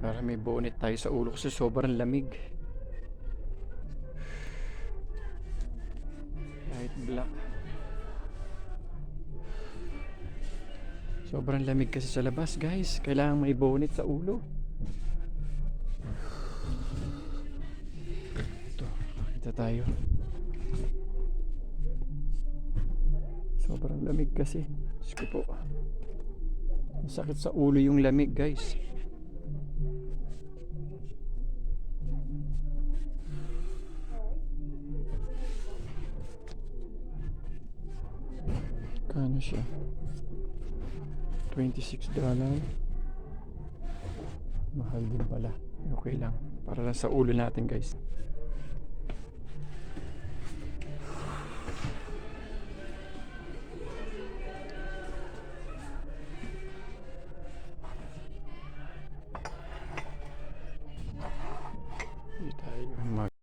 Para may bonnet tayo sa ulo kasi sobrang lamig. Light black. Sobrang lamig kasi sa labas, guys. Kailangan may bonnet sa ulo. Ito, kita tayo. Sobrang lamig kasi. Diyos ko po. Masakit sa ulo yung lamig, guys. Kano siya? $26. Mahal din pala. Okay lang. Para lang sa ulo natin, guys.